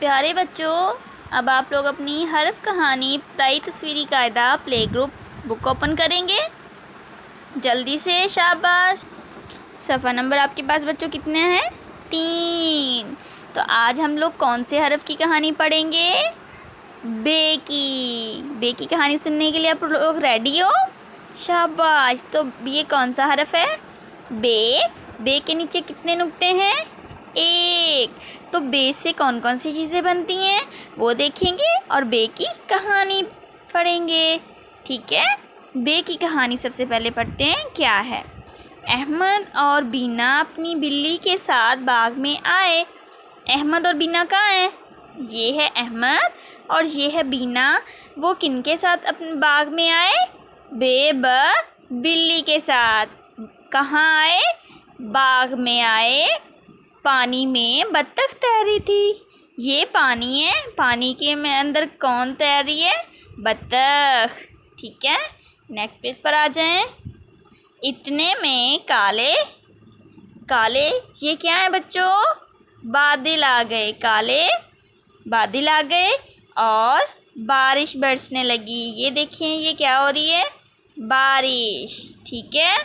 प्यारे बच्चों, अब आप लोग अपनी हर्फ कहानी तय तस्वीरी कायदा प्ले ग्रुप बुक ओपन करेंगे। जल्दी से, शाबाश। सफ़ा नंबर आपके पास बच्चों कितने हैं? 3। तो आज हम लोग कौन से हर्फ की कहानी पढ़ेंगे? बे की। बे की कहानी सुनने के लिए आप लोग रेडी हो? शाबाश। तो ये कौन सा हर्फ है? बे। बे के नीचे कितने नुक्ते हैं? 1। तो बे से कौन कौन सी चीज़ें बनती हैं वो देखेंगे और बे की कहानी पढ़ेंगे। ठीक है, बे की कहानी सबसे पहले पढ़ते हैं। क्या है? अहमद और बीना अपनी बिल्ली के साथ बाग में आए। अहमद और बीना कहाँ हैं? ये है अहमद और ये है बीना। वो किनके साथ अपने बाग में आए? बिल्ली के साथ। कहाँ आए? बाग में आए। पानी में बत्तख तैर रही थी। ये पानी है, पानी के में अंदर कौन तैर रही है? बत्तख। ठीक है, नेक्स्ट पेज पर आ जाएं। इतने में काले काले ये क्या है बच्चों? बादल आ गए। काले बादल आ गए और बारिश बरसने लगी। ये देखिए, ये क्या हो रही है? बारिश। ठीक है,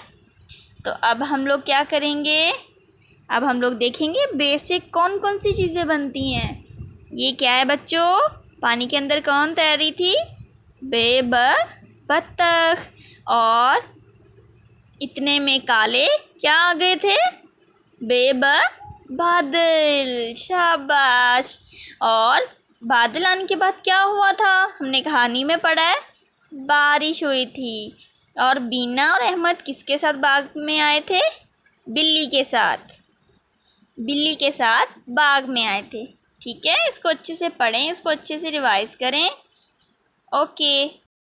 तो अब हम लोग क्या करेंगे? अब हम लोग देखेंगे बे से कौन कौन सी चीज़ें बनती हैं। ये क्या है बच्चों? पानी के अंदर कौन तैर रही थी? बत्तख। और इतने में काले क्या आ गए थे? बादल। शाबाश। और बादल आने के बाद क्या हुआ था? हमने कहानी में पढ़ा है, बारिश हुई थी। और बीना और अहमद किसके साथ बाग में आए थे? बिल्ली के साथ। बिल्ली के साथ बाग में आए थे। ठीक है, इसको अच्छे से पढ़ें, इसको अच्छे से रिवाइज करें। ओके।